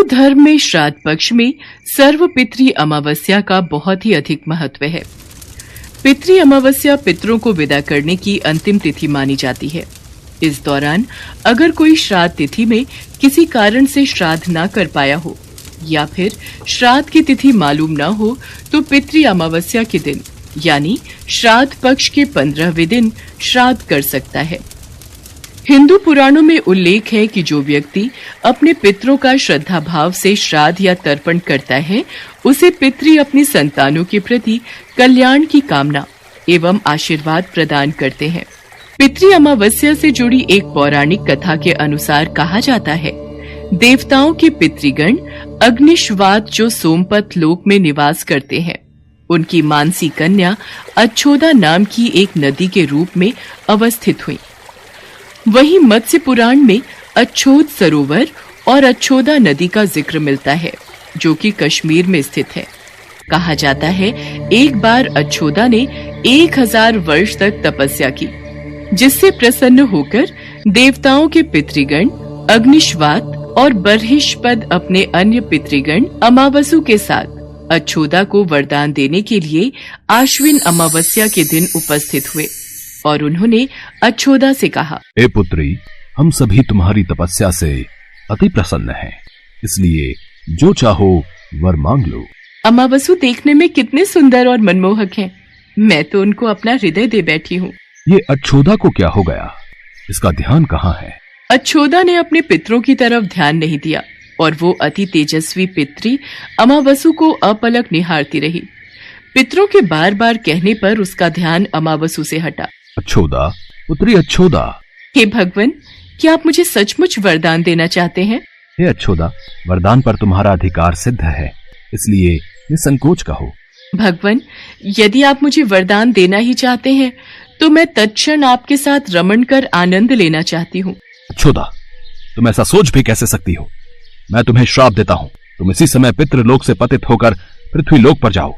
धर्म में श्राद्ध पक्ष में सर्वपितृ अमावस्या का बहुत ही अधिक महत्व है। पितृ अमावस्या पितरों को विदा करने की अंतिम तिथि मानी जाती है। इस दौरान अगर कोई श्राद्ध तिथि में किसी कारण से श्राद्ध न कर पाया हो या फिर श्राद्ध की तिथि मालूम न हो तो पितृ अमावस्या के दिन यानी श्राद्ध पक्ष के 15वें दिन श्राद्ध कर सकता है। हिंदू पुराणों में उल्लेख है कि जो व्यक्ति अपने पितरों का श्रद्धा भाव से श्राद्ध या तर्पण करता है उसे पितृ अपनी संतानों के प्रति कल्याण की कामना एवं आशीर्वाद प्रदान करते हैं। पितृ अमावस्या से जुड़ी एक पौराणिक कथा के अनुसार कहा जाता है, देवताओं के पितृगण अग्निश्वात जो सोमपत लोक में निवास करते हैं, उनकी मानसी कन्या अच्छोदा नाम की एक नदी के रूप में अवस्थित हुई। वहीं मत्स्य पुराण में अच्छोद सरोवर और अच्छोदा नदी का जिक्र मिलता है जो कि कश्मीर में स्थित है। कहा जाता है एक बार अच्छोदा ने 1000 वर्ष तक तपस्या की, जिससे प्रसन्न होकर देवताओं के पितृगण अग्निश्वात और बर्हिष्पद अपने अन्य पितृगण अमावसु के साथ अच्छोदा को वरदान देने के लिए आश्विन अमावस्या के दिन उपस्थित हुए और उन्होंने अच्छोदा से कहा, हे पुत्री, हम सभी तुम्हारी तपस्या से अति प्रसन्न हैं, इसलिए जो चाहो वर मांग लो। अमावसु देखने में कितने सुंदर और मनमोहक हैं। मैं तो उनको अपना हृदय दे बैठी हूँ। ये अच्छोदा को क्या हो गया? इसका ध्यान कहाँ है? अच्छोदा ने अपने पितरों की तरफ ध्यान नहीं दिया और वो अति तेजस्वी पितरी अमावसु को अपलक निहारती रही। पितरों के बार बार कहने पर उसका ध्यान अमावसु से हटा। अच्छोदा, पुत्री अच्छोदा। हे भगवान, क्या आप मुझे सचमुच वरदान देना चाहते हैं? हे अच्छोदा, वरदान पर तुम्हारा अधिकार सिद्ध है, इसलिए निसंकोच कहो। भगवान, यदि आप मुझे वरदान देना ही चाहते हैं तो मैं तत्क्षण आपके साथ रमण कर आनंद लेना चाहती हूँ। अच्छोदा, तुम ऐसा सोच भी कैसे सकती हो? मैं तुम्हें श्राप देता हूँ, तुम इसी समय पितृलोक से पतित होकर पृथ्वी लोक पर जाओ।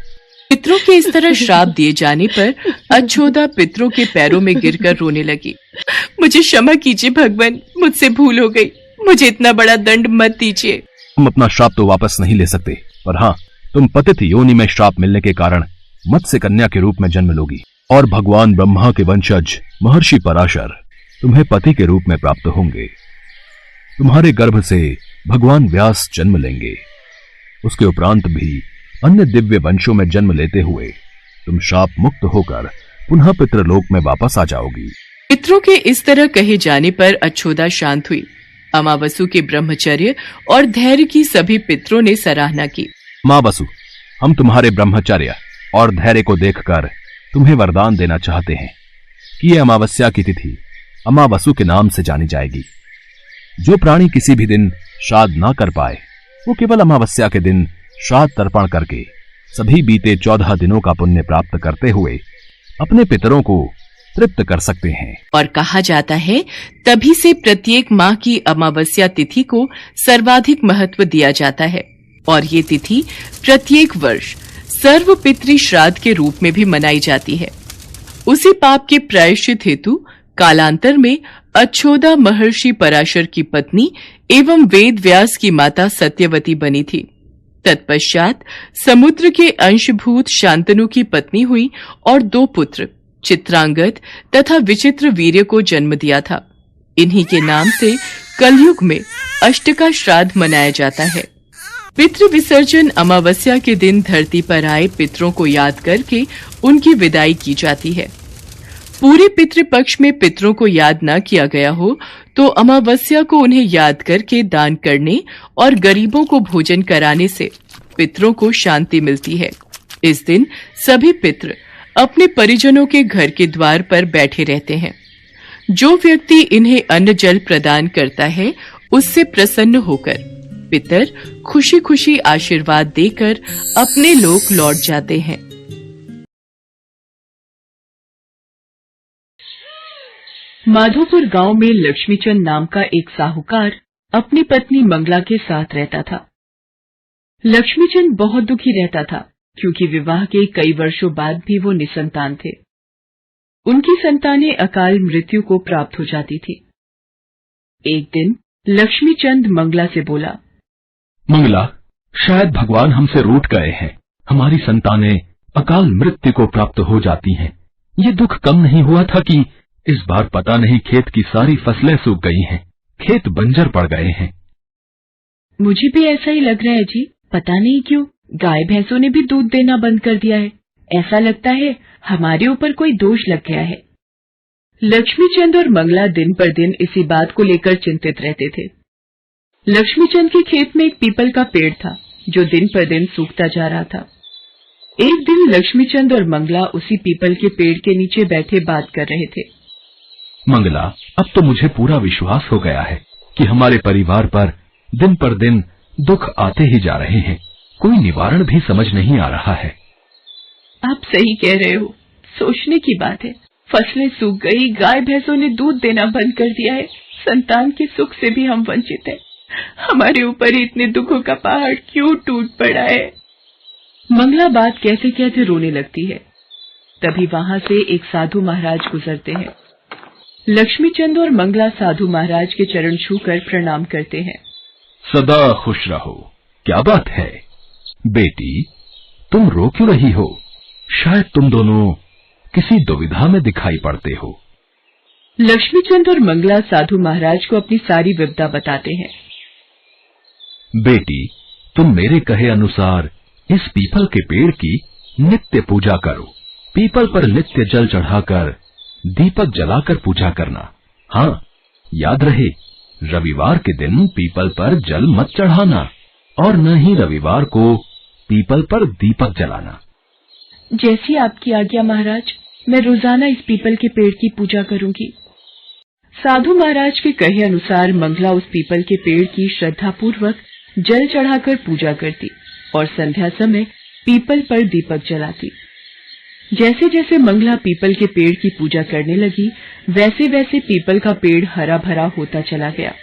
पितरों के इस तरह श्राप दिए जाने पर अच्छोदा पितरों के पैरों में गिरकर रोने लगी। मुझे क्षमा कीजिए भगवान, मुझसे भूल हो गई, मुझे इतना बड़ा दंड मत दीजिए। तुम अपना श्राप तो वापस नहीं ले सकते, पर हाँ, तुम पतित योनि में श्राप मिलने के कारण मत्स्य कन्या के रूप में जन्म लोगी और भगवान ब्रह्मा के वंशज महर्षि पराशर तुम्हें पति के रूप में प्राप्त होंगे। तुम्हारे गर्भ से भगवान व्यास जन्म लेंगे। उसके उपरांत भी अन्य दिव्य वंशों में जन्म लेते हुए तुम शाप मुक्त होकर पुनः पितृलोक में वापस आ जाओगी। पितरों के इस तरह कहे जाने पर अच्छोदा शांत हुई। अमावसु के ब्रह्मचर्य और धैर्य की सभी पितरों ने सराहना की। अमावसु, हम तुम्हारे ब्रह्मचर्य और धैर्य को देखकर तुम्हें वरदान देना चाहते हैं कि यह अमावस्या की तिथि अमावसु के नाम से जानी जाएगी। जो प्राणी किसी भी दिन श्राद्ध न कर पाए वो केवल अमावस्या के दिन श्राद्ध तर्पण करके सभी बीते 14 दिनों का पुण्य प्राप्त करते हुए अपने पितरों को तृप्त कर सकते हैं। और कहा जाता है तभी से प्रत्येक माह की अमावस्या तिथि को सर्वाधिक महत्व दिया जाता है और ये तिथि प्रत्येक वर्ष सर्व पितृ श्राद्ध के रूप में भी मनाई जाती है। उसी पाप के प्रायश्चित हेतु कालांतर में अच्छोदा महर्षि पराशर की पत्नी एवं वेद व्यास की माता सत्यवती बनी थी। तत्पश्चात समुद्र के अंशभूत शांतनु की पत्नी हुई और 2 पुत्र चित्रांगद तथा विचित्र वीर्य को जन्म दिया था। इन्हीं के नाम से कलयुग में अष्टका श्राद्ध मनाया जाता है। पितृ विसर्जन अमावस्या के दिन धरती पर आए पितरों को याद करके उनकी विदाई की जाती है। पूरे पितृ पक्ष में पितरों को याद न किया गया हो तो अमावस्या को उन्हें याद करके दान करने और गरीबों को भोजन कराने से पितरों को शांति मिलती है। इस दिन सभी पितृ अपने परिजनों के घर के द्वार पर बैठे रहते हैं। जो व्यक्ति इन्हें अन्न जल प्रदान करता है उससे प्रसन्न होकर पितर खुशी खुशी आशीर्वाद देकर अपने लोक लौट जाते हैं। माधोपुर गांव में लक्ष्मीचंद नाम का एक साहूकार अपनी पत्नी मंगला के साथ रहता था। लक्ष्मीचंद बहुत दुखी रहता था क्योंकि विवाह के कई वर्षों बाद भी वो निसंतान थे। उनकी संतानें अकाल मृत्यु को प्राप्त हो जाती थी। एक दिन लक्ष्मीचंद मंगला से बोला, मंगला, शायद भगवान हमसे रूठ गए हैं। हमारी संतानें अकाल मृत्यु को प्राप्त हो जाती हैं। ये दुख कम नहीं हुआ था कि इस बार पता नहीं खेत की सारी फसलें सूख गई हैं, खेत बंजर पड़ गए हैं। मुझे भी ऐसा ही लग रहा है जी। पता नहीं क्यों गाय भैंसों ने भी दूध देना बंद कर दिया है। ऐसा लगता है हमारे ऊपर कोई दोष लग गया है। लक्ष्मीचंद और मंगला दिन पर दिन इसी बात को लेकर चिंतित रहते थे। लक्ष्मीचंद के खेत में एक पीपल का पेड़ था जो दिन पर दिन सूखता जा रहा था। एक दिन लक्ष्मीचंद और मंगला उसी पीपल के पेड़ के नीचे बैठे बात कर रहे थे। मंगला, अब तो मुझे पूरा विश्वास हो गया है कि हमारे परिवार पर दिन पर दिन दुख आते ही जा रहे हैं। कोई निवारण भी समझ नहीं आ रहा है। आप सही कह रहे हो। सोचने की बात है, फसलें सूख गई, गाय भैंसों ने दूध देना बंद कर दिया है, संतान के सुख से भी हम वंचित हैं। हमारे ऊपर इतने दुखों का पहाड़ क्यों टूट पड़ा है। मंगला बात कहते कहते रोने लगती है। तभी वहां से एक साधु महाराज गुजरते हैं। लक्ष्मीचंद और मंगला साधु महाराज के चरण छूकर प्रणाम करते हैं। सदा खुश रहो। क्या बात है बेटी, तुम रो क्यों रही हो? शायद तुम दोनों किसी दुविधा में दिखाई पड़ते हो। लक्ष्मीचंद और मंगला साधु महाराज को अपनी सारी विपदा बताते हैं। बेटी, तुम मेरे कहे अनुसार इस पीपल के पेड़ की नित्य पूजा करो। पीपल पर नित्य जल चढ़ाकर दीपक जलाकर पूजा करना। हाँ, याद रहे, रविवार के दिन पीपल पर जल मत चढ़ाना और न ही रविवार को पीपल पर दीपक जलाना। जैसी आपकी आज्ञा महाराज, मैं रोजाना इस पीपल के पेड़ की पूजा करूंगी। साधु महाराज के कहे अनुसार मंगला उस पीपल के पेड़ की श्रद्धापूर्वक जल चढ़ाकर पूजा करती और संध्या समय पीपल पर दीपक जलाती। जैसे जैसे मंगला पीपल के पेड़ की पूजा करने लगी, वैसे वैसे पीपल का पेड़ हरा भरा होता चला गया।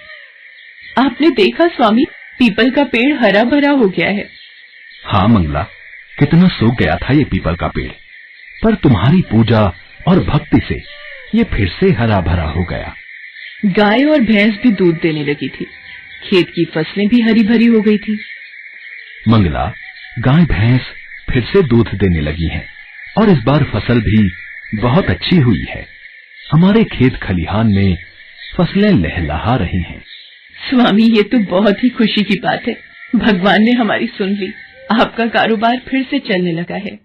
आपने देखा स्वामी, पीपल का पेड़ हरा भरा हो गया है। हाँ मंगला, कितना सूख गया था ये पीपल का पेड़, पर तुम्हारी पूजा और भक्ति से ये फिर से हरा भरा हो गया। गाय और भैंस भी दूध देने लगी थी। खेत की फसलें भी हरी भरी हो गई थी। मंगला, गाय भैंस फिर से दूध देने लगी हैं और इस बार फसल भी बहुत अच्छी हुई है। हमारे खेत खलिहान में फसलें लहलहा रही हैं। स्वामी, ये तो बहुत ही खुशी की बात है। भगवान ने हमारी सुन ली। आपका कारोबार फिर से चलने लगा है।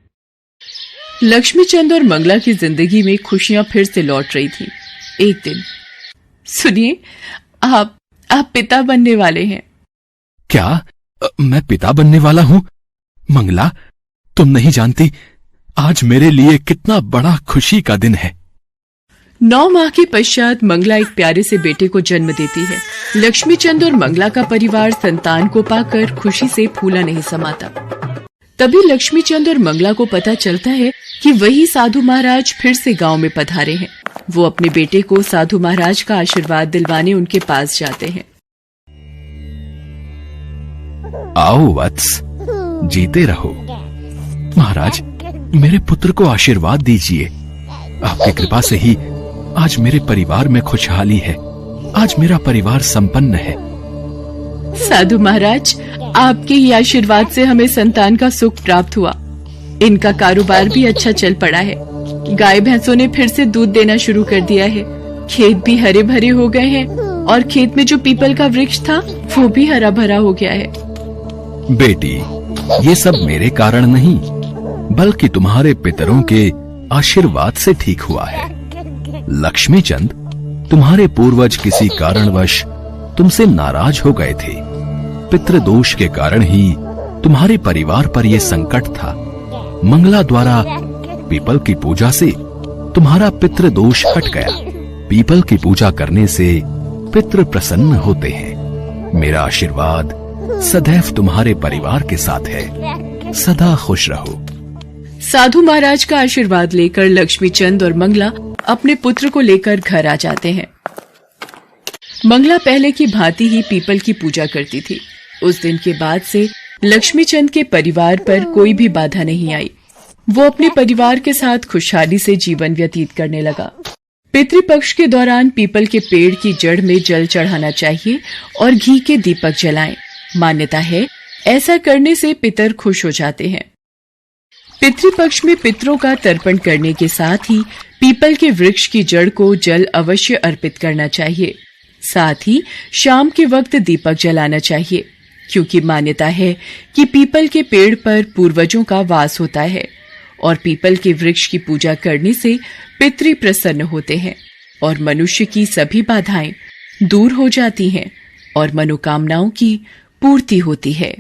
लक्ष्मीचंद और मंगला की जिंदगी में खुशियां फिर से लौट रही थी। एक दिन, सुनिए, आप पिता बनने वाले हैं। क्या? मैं पिता बनने वाला हूँ? मंगला, तुम नहीं जानती आज मेरे लिए कितना बड़ा खुशी का दिन है। 9 माह के पश्चात मंगला एक प्यारे से बेटे को जन्म देती है। लक्ष्मीचंद और मंगला का परिवार संतान को पाकर खुशी से फूला नहीं समाता। तभी लक्ष्मीचंद और मंगला को पता चलता है कि वही साधु महाराज फिर से गांव में पधारे हैं। वो अपने बेटे को साधु महाराज का आशीर्वाद दिलवाने उनके पास जाते हैं। आओ वत्स, जीते रहो। महाराज, मेरे पुत्र को आशीर्वाद दीजिए। आपकी कृपा से ही आज मेरे परिवार में खुशहाली है। आज मेरा परिवार संपन्न है। साधु महाराज, आपके ही आशीर्वाद से हमें संतान का सुख प्राप्त हुआ। इनका कारोबार भी अच्छा चल पड़ा है। गाय भैंसों ने फिर से दूध देना शुरू कर दिया है। खेत भी हरे भरे हो गए हैं और खेत में जो पीपल का वृक्ष था वो भी हरा भरा हो गया है। बेटी, ये सब मेरे कारण नहीं, बल्कि तुम्हारे पितरों के आशीर्वाद से ठीक हुआ है। लक्ष्मीचंद, तुम्हारे पूर्वज किसी कारणवश तुमसे नाराज हो गए थे। पितृदोष के कारण ही तुम्हारे परिवार पर यह संकट था। मंगला द्वारा पीपल की पूजा से तुम्हारा पितृदोष हट गया। पीपल की पूजा करने से पितृ प्रसन्न होते हैं। मेरा आशीर्वाद सदैव तुम्हारे परिवार के साथ है। सदा खुश रहो। साधु महाराज का आशीर्वाद लेकर लक्ष्मीचंद और मंगला अपने पुत्र को लेकर घर आ जाते हैं। मंगला पहले की भांति ही पीपल की पूजा करती थी। उस दिन के बाद से लक्ष्मीचंद के परिवार पर कोई भी बाधा नहीं आई। वो अपने परिवार के साथ खुशहाली से जीवन व्यतीत करने लगा। पितृपक्ष के दौरान पीपल के पेड़ की जड़ में जल चढ़ाना चाहिए और घी के दीपक जलाएं। मान्यता है ऐसा करने से पितर खुश हो जाते हैं। पितृपक्ष में पितरों का तर्पण करने के साथ ही पीपल के वृक्ष की जड़ को जल अवश्य अर्पित करना चाहिए। साथ ही शाम के वक्त दीपक जलाना चाहिए, क्योंकि मान्यता है कि पीपल के पेड़ पर पूर्वजों का वास होता है और पीपल के वृक्ष की पूजा करने से पितृ प्रसन्न होते हैं और मनुष्य की सभी बाधाएं दूर हो जाती हैं और मनोकामनाओं की पूर्ति होती है।